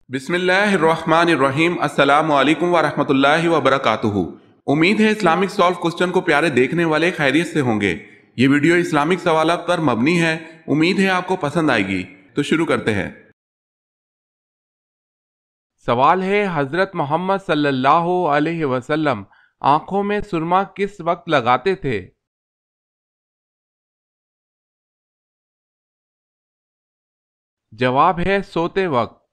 بسم اللہ الرحمن الرحیم۔ السلام علیکم ورحمۃ اللہ وبرکاتہ۔ امید ہے اسلامک سالو کوسچن کو پیارے دیکھنے والے خیریت سے ہوں گے۔ یہ ویڈیو اسلامک سوالات پر مبنی ہے، امید ہے آپ کو پسند آئے گی۔ تو شروع کرتے ہیں۔ سوال ہے، حضرت محمد صلی اللہ علیہ وسلم آنکھوں میں سرما کس وقت لگاتے تھے؟ جواب ہے سوتے وقت۔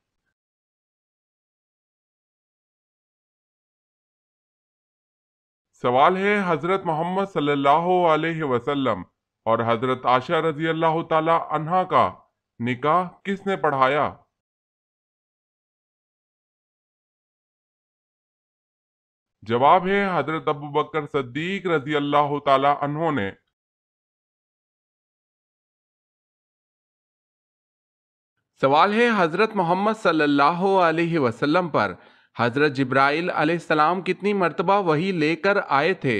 سوال ہے، حضرت محمد صلی اللہ علیہ وسلم اور حضرت عائشہ رضی اللہ تعالی عنہا کا نکاح کس نے پڑھایا؟ جواب ہے حضرت ابوبکر صدیق رضی اللہ تعالی عنہ نے۔ سوال ہے، حضرت محمد صلی اللہ علیہ وسلم پر حضرت جبرائیل علیہ السلام کتنی مرتبہ وحی لے کر آئے تھے؟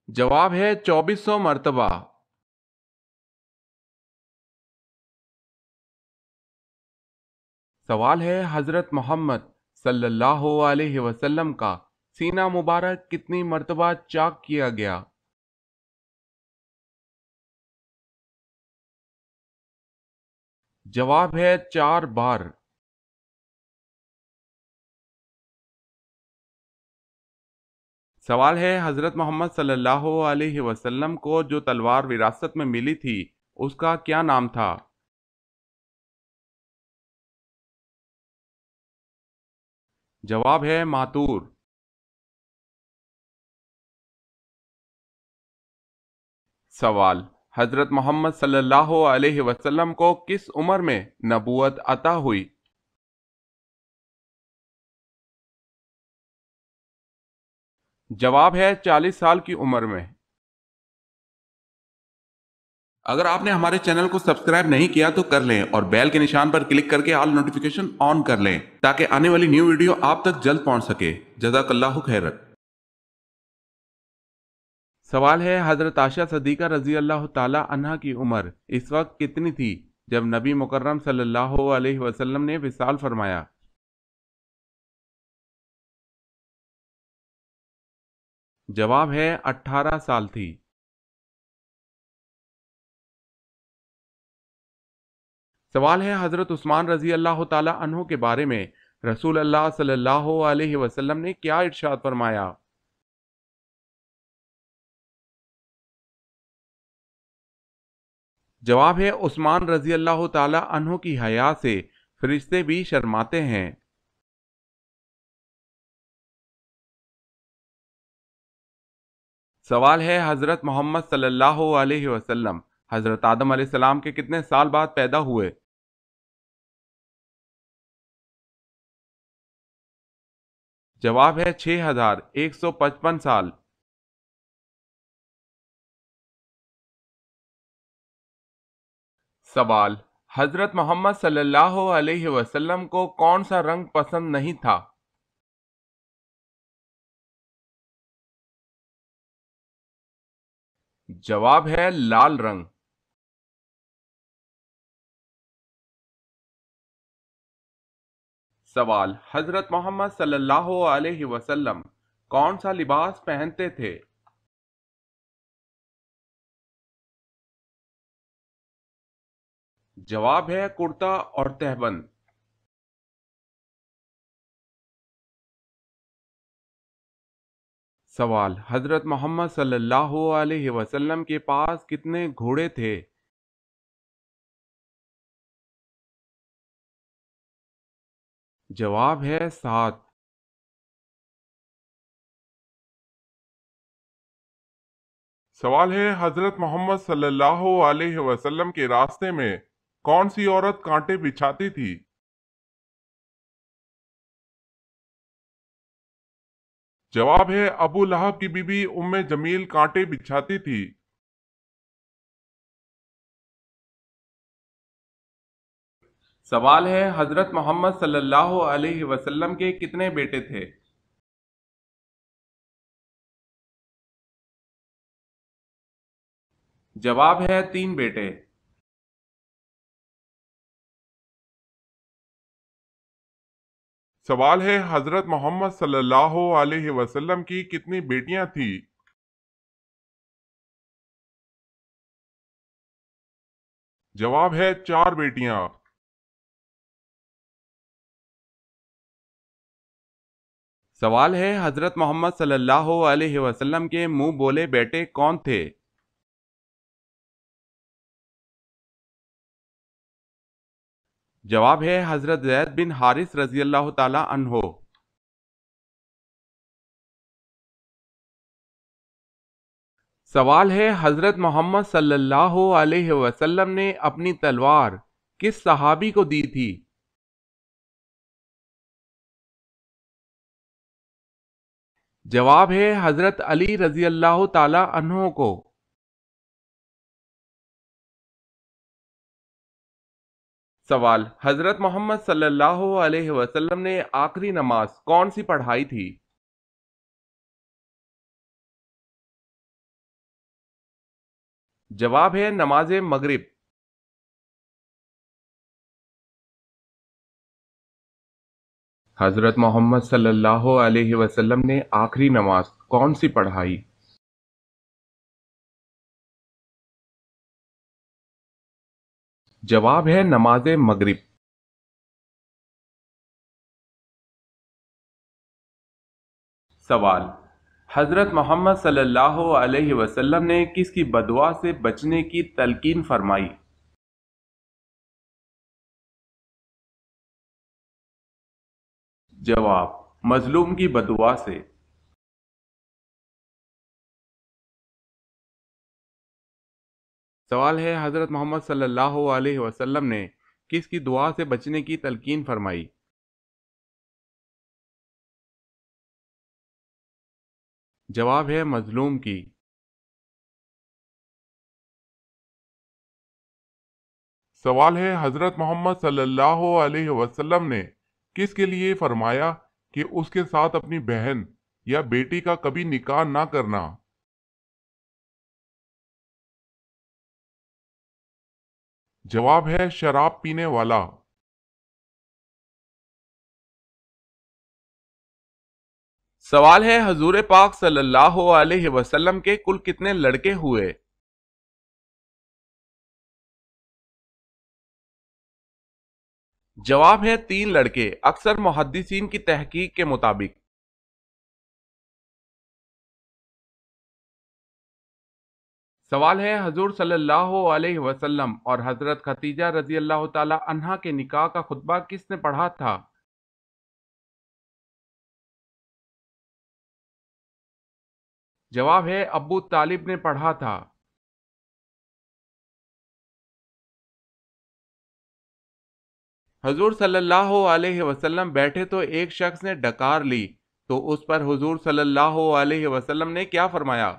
جواب ہے 2400 مرتبہ۔ سوال ہے، حضرت محمد صلی اللہ علیہ وسلم کا سینہ مبارک کتنی مرتبہ چاک کیا گیا؟ جواب ہے 4 بار۔ سوال ہے، حضرت محمد صلی اللہ علیہ وسلم کو جو تلوار وراثت میں ملی تھی اس کا کیا نام تھا؟ جواب ہے ماتور۔ سوال، حضرت محمد صلی اللہ علیہ وسلم کو کس عمر میں نبوت عطا ہوئی؟ جواب ہے 40 سال کی عمر میں۔ اگر آپ نے ہمارے چینل کو سبسکرائب نہیں کیا تو کر لیں اور بیل کے نشان پر کلک کر کے آل نوٹیفیکیشن آن کر لیں تاکہ آنے والی نیو ویڈیو آپ تک جلد پہنچ سکے۔ جزاک اللہ خیرت۔ سوال ہے، حضرت عائشہ صدیقہ رضی اللہ تعالی عنہا کی عمر اس وقت کتنی تھی جب نبی مکرم صلی اللہ علیہ وسلم نے وصال فرمایا؟ جواب ہے 18 سال تھی۔ سوال ہے، حضرت عثمان رضی اللہ تعالی عنہ کے بارے میں رسول اللہ صلی اللہ علیہ وسلم نے کیا ارشاد فرمایا؟ جواب ہے عثمان رضی اللہ تعالی عنہ کی حیا سے فرشتے بھی شرماتے ہیں۔ سوال ہے، حضرت محمد صلی اللہ علیہ وسلم حضرت آدم علیہ السلام کے کتنے سال بعد پیدا ہوئے؟ جواب ہے 6155 سال۔ سوال، حضرت محمد صلی اللہ علیہ وسلم کو کون سا رنگ پسند نہیں تھا؟ جواب ہے لال رنگ۔ سوال، حضرت محمد صلی اللہ علیہ وسلم کون سا لباس پہنتے تھے؟ جواب ہے کرتا اور تہبند۔ سوال، حضرت محمد صلی اللہ علیہ وسلم کے پاس کتنے گھوڑے تھے؟ جواب ہے 7۔ سوال ہے، حضرت محمد صلی اللہ علیہ وسلم کے راستے میں کون سی عورت کانٹے بچھاتی تھی؟ جواب ہے ابو لہب کی بیوی ام جمیل کانٹے بچھاتی تھی۔ سوال ہے، حضرت محمد صلی اللہ علیہ وسلم کے کتنے بیٹے تھے؟ جواب ہے 3 بیٹے۔ سوال ہے حضرت محمد صلی اللہ علیہ وسلم کی کتنی بیٹیاں تھیں؟ جواب ہے 4 بیٹیاں۔ سوال ہے حضرت محمد صلی اللہ علیہ وسلم کے منہ بولے بیٹے کون تھے؟ جواب ہے حضرت زید بن حارث رضی اللہ تعالی عنہ۔ سوال ہے حضرت محمد صلی اللہ علیہ وسلم نے اپنی تلوار کس صحابی کو دی تھی؟ جواب ہے حضرت علی رضی اللہ تعالی عنہ کو۔ سوال حضرت محمد صلی اللہ علیہ وسلم نے آخری نماز کون سی پڑھائی تھی؟ جواب ہے نماز مغرب۔ حضرت محمد صلی اللہ علیہ وسلم نے آخری نماز کون سی پڑھائی؟ جواب ہے نماز مغرب۔ سوال حضرت محمد صلی اللہ علیہ وسلم نے کس کی بددعا سے بچنے کی تلقین فرمائی؟ جواب مظلوم کی بددعا سے۔ سوال ہے حضرت محمد صلی اللہ علیہ وسلم نے کس کی دعا سے بچنے کی تلقین فرمائی؟ جواب ہے مظلوم کی۔ سوال ہے حضرت محمد صلی اللہ علیہ وسلم نے کس کے لیے فرمایا کہ اس کے ساتھ اپنی بہن یا بیٹی کا کبھی نکاح نہ کرنا؟ جواب ہے شراب پینے والا۔ سوال ہے حضور پاک صلی اللہ علیہ وسلم کے کل کتنے لڑکے ہوئے؟ جواب ہے 3 لڑکے اکثر محدثین کی تحقیق کے مطابق۔ سوال ہے حضور صلی اللہ علیہ وسلم اور حضرت خدیجہ رضی اللہ تعالی عنہا کے نکاح کا خطبہ کس نے پڑھا تھا؟ جواب ہے ابو طالب نے پڑھا تھا۔ حضور صلی اللہ علیہ وسلم بیٹھے تو ایک شخص نے ڈکار لی تو اس پر حضور صلی اللہ علیہ وسلم نے کیا فرمایا؟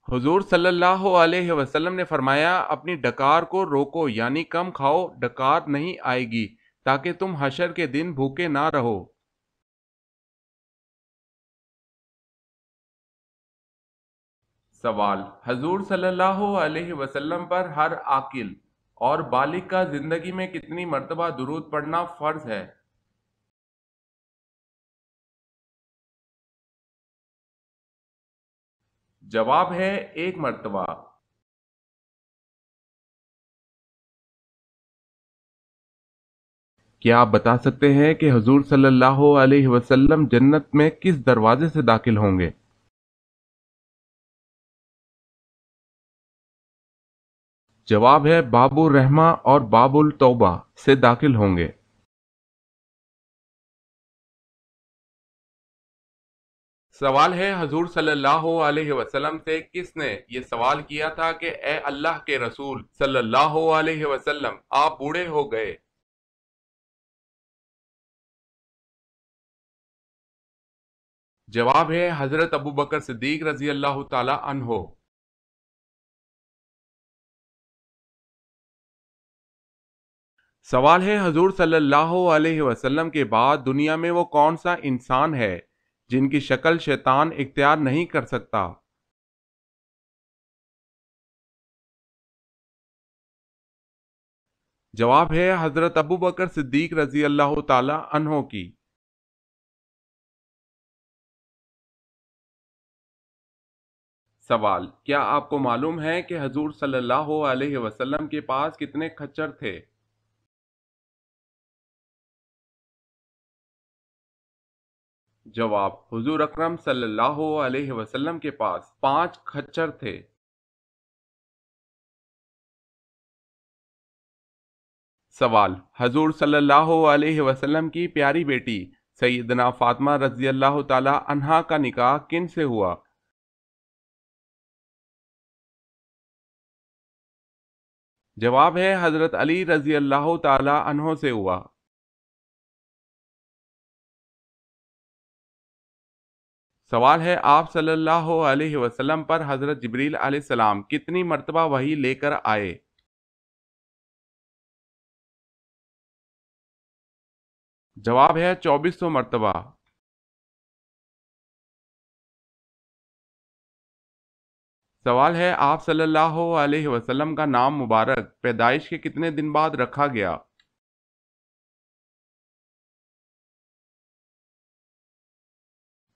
حضور صلی اللہ علیہ وسلم نے فرمایا اپنی ڈکار کو روکو یعنی کم کھاؤ، ڈکار نہیں آئے گی تاکہ تم حشر کے دن بھوکے نہ رہو۔ سوال حضور صلی اللہ علیہ وسلم پر ہر عاقل اور بالغ کا زندگی میں کتنی مرتبہ درود پڑھنا فرض ہے؟ جواب ہے 1 مرتبہ۔ کیا آپ بتا سکتے ہیں کہ حضور صلی اللہ علیہ وسلم جنت میں کس دروازے سے داخل ہوں گے؟ جواب ہے باب الرحمہ اور باب التوبہ سے داخل ہوں گے۔ سوال ہے حضور صلی اللہ علیہ وسلم سے کس نے یہ سوال کیا تھا کہ اے اللہ کے رسول صلی اللہ علیہ وسلم آپ بوڑھے ہو گئے؟ جواب ہے حضرت ابو بکر صدیق رضی اللہ تعالی عنہ۔ سوال ہے حضور صلی اللہ علیہ وسلم کے بعد دنیا میں وہ کون سا انسان ہے جن کی شکل شیطان اختیار نہیں کر سکتا؟ جواب ہے حضرت ابو بکر صدیق رضی اللہ تعالی عنہ کی۔ سوال، کیا آپ کو معلوم ہے کہ حضور صلی اللہ علیہ وسلم کے پاس کتنے کھچر تھے؟ جواب، حضور اکرم صلی اللہ علیہ وسلم کے پاس 5 کھچر تھے۔ سوال، حضور صلی اللہ علیہ وسلم کی پیاری بیٹی سیدنا فاطمہ رضی اللہ تعالی عنہا کا نکاح کن سے ہوا؟ جواب ہے حضرت علی رضی اللہ تعالی عنہ سے ہوا۔ سوال ہے، آپ صلی اللہ علیہ وسلم پر حضرت جبریل علیہ السلام کتنی مرتبہ وحی لے کر آئے؟ جواب ہے 2400 مرتبہ۔ سوال ہے، آپ صلی اللہ علیہ وسلم کا نام مبارک پیدائش کے کتنے دن بعد رکھا گیا؟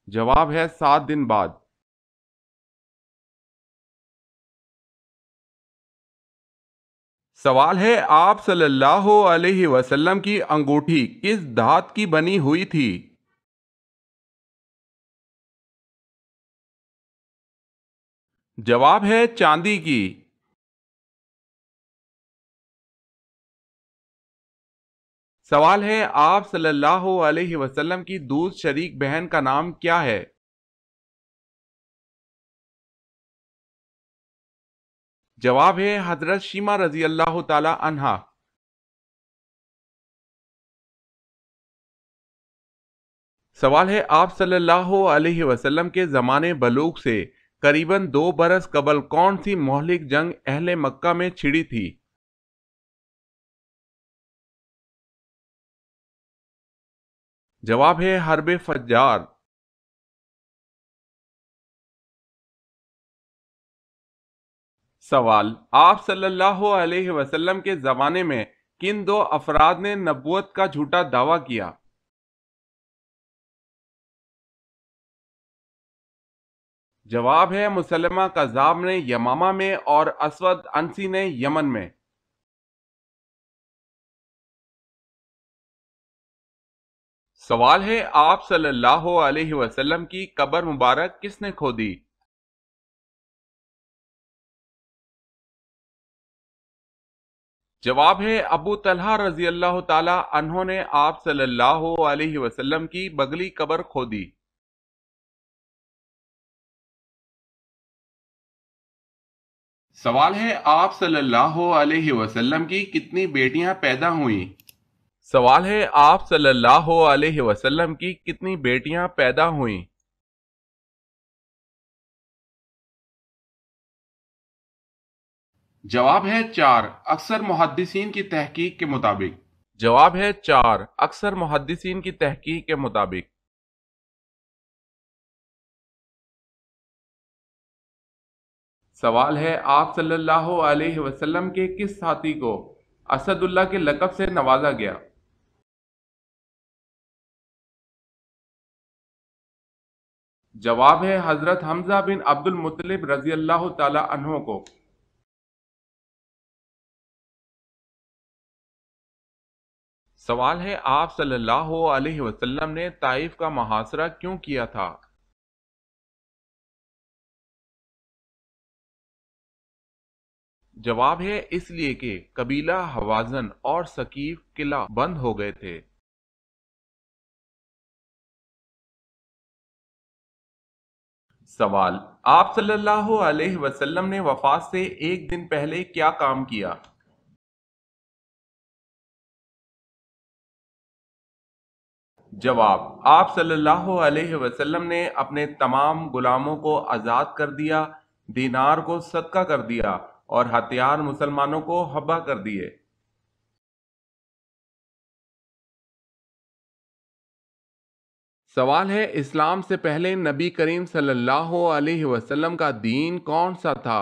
جواب ہے 7 دن بعد۔ سوال ہے، آپ صلی اللہ علیہ وسلم کی انگوٹھی کس دھات کی بنی ہوئی تھی؟ جواب ہے چاندی کی۔ سوال ہے، آپ صلی اللہ علیہ وسلم کی دوسری شریک بہن کا نام کیا ہے؟ جواب ہے حضرت شیمہ رضی اللہ تعالی عنہا۔ سوال ہے، آپ صلی اللہ علیہ وسلم کے زمانے بلوغ سے قریباً 2 برس قبل کون سی مہلک جنگ اہل مکہ میں چھڑی تھی؟ جواب ہے حرب فجار۔ سوال، آپ صلی اللہ علیہ وسلم کے زمانے میں کن 2 افراد نے نبوت کا جھوٹا دعویٰ کیا؟ جواب ہے مسلمہ کذاب نے یمامہ میں اور اسود انسی نے یمن میں۔ سوال ہے، آپ صلی اللہ علیہ وسلم کی قبر مبارک کس نے کھودی؟ جواب ہے ابو طلحہ رضی اللہ تعالی عنہ نے آپ صلی اللہ علیہ وسلم کی بغلی قبر کھودی۔ سوال ہے، آپ صلی اللہ علیہ وسلم کی کتنی بیٹیاں پیدا ہوئیں؟ سوال ہے، آپ صلی اللہ علیہ وسلم کی کتنی بیٹیاں پیدا ہوئیں؟ جواب ہے 4 اکثر محدثین کی تحقیق کے مطابق۔ جواب ہے 4 اکثر محدثین کی تحقیق کے مطابق۔ سوال ہے، آپ صلی اللہ علیہ وسلم کے کس ساتھی کو اسد اللہ کے لقب سے نوازا گیا؟ جواب ہے حضرت حمزہ بن عبد المطلب رضی اللہ تعالی عنہ کو۔ سوال ہے، آپ صلی اللہ علیہ وسلم نے طائف کا محاصرہ کیوں کیا تھا؟ جواب ہے اس لیے کہ قبیلہ حوازن اور ثقیف قلعہ بند ہو گئے تھے۔ سوال، آپ صلی اللہ علیہ وسلم نے وفات سے ایک دن پہلے کیا کام کیا؟ جواب، آپ صلی اللہ علیہ وسلم نے اپنے تمام غلاموں کو آزاد کر دیا، دینار کو صدقہ کر دیا اور ہتھیار مسلمانوں کو حبہ کر دیے۔ سوال ہے، اسلام سے پہلے نبی کریم صلی اللہ علیہ وسلم کا دین کون سا تھا؟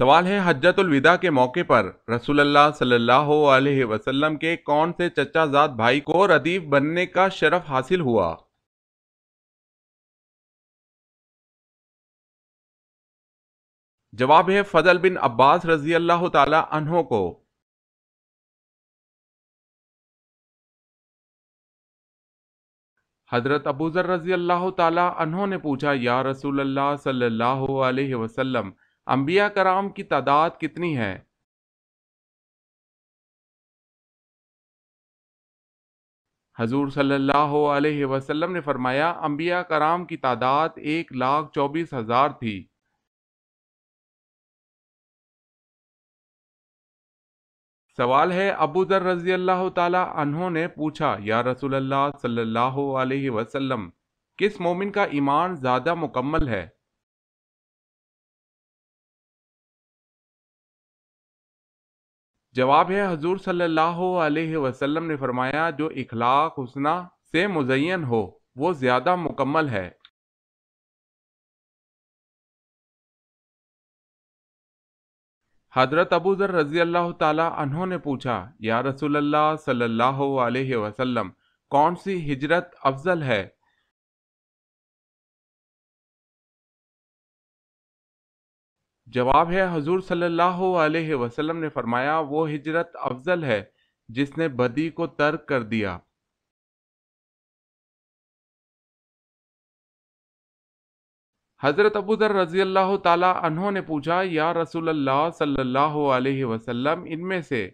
سوال ہے حجۃ الوداع کے موقع پر رسول اللہ صلی اللہ علیہ وسلم کے کون سے چچا زاد بھائی کو ردیف بننے کا شرف حاصل ہوا؟ جواب ہے فضل بن عباس رضی اللہ تعالی عنہ کو۔ حضرت ابو ذر رضی اللہ تعالی عنہ نے پوچھا یا رسول اللہ صلی اللہ علیہ وسلم انبیاء کرام کی تعداد کتنی ہے؟ حضور صلی اللہ علیہ وسلم نے فرمایا انبیاء کرام کی تعداد 1,24,000 تھی۔ سوال ہے ابو ذر رضی اللہ تعالی عنہ نے پوچھا یا رسول اللہ صلی اللہ علیہ وسلم کس مومن کا ایمان زیادہ مکمل ہے؟ جواب ہے حضور صلی اللہ علیہ وسلم نے فرمایا جو اخلاق حسنہ سے مزین ہو وہ زیادہ مکمل ہے۔ حضرت ابو ذر رضی اللہ تعالی عنہ نے پوچھا یا رسول اللہ صلی اللہ علیہ وسلم کون سی ہجرت افضل ہے؟ جواب ہے حضور صلی اللہ علیہ وسلم نے فرمایا وہ ہجرت افضل ہے جس نے بدی کو ترک کر دیا۔ حضرت ابو ذر رضی اللہ تعالی عنہ نے پوچھا یا رسول اللہ صلی اللہ علیہ وسلم ان میں سے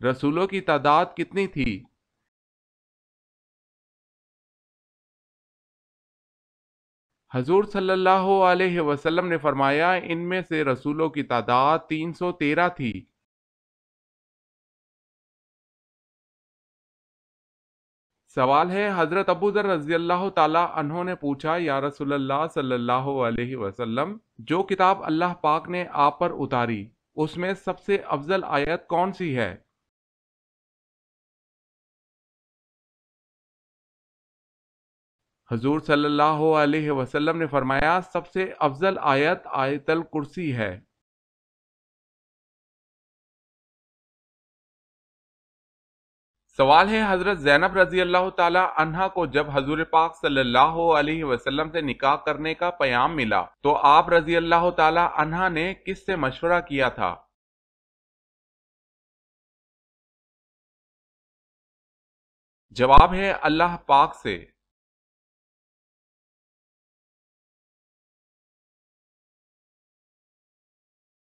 رسولوں کی تعداد کتنی تھی؟ حضور صلی اللہ علیہ وسلم نے فرمایا ان میں سے رسولوں کی تعداد 313 تھی۔ سوال ہے حضرت ابو ذر رضی اللہ تعالی عنہ نے پوچھا یا رسول اللہ صلی اللہ علیہ وسلم جو کتاب اللہ پاک نے آپ پر اتاری اس میں سب سے افضل آیت کون سی ہے؟ حضور صلی اللہ علیہ وسلم نے فرمایا سب سے افضل آیت آیت الکرسی ہے۔ سوال ہے حضرت زینب رضی اللہ تعالی عنہا کو جب حضور پاک صلی اللہ علیہ وسلم سے نکاح کرنے کا پیام ملا تو آپ رضی اللہ تعالی عنہا نے کس سے مشورہ کیا تھا؟ جواب ہے اللہ پاک سے۔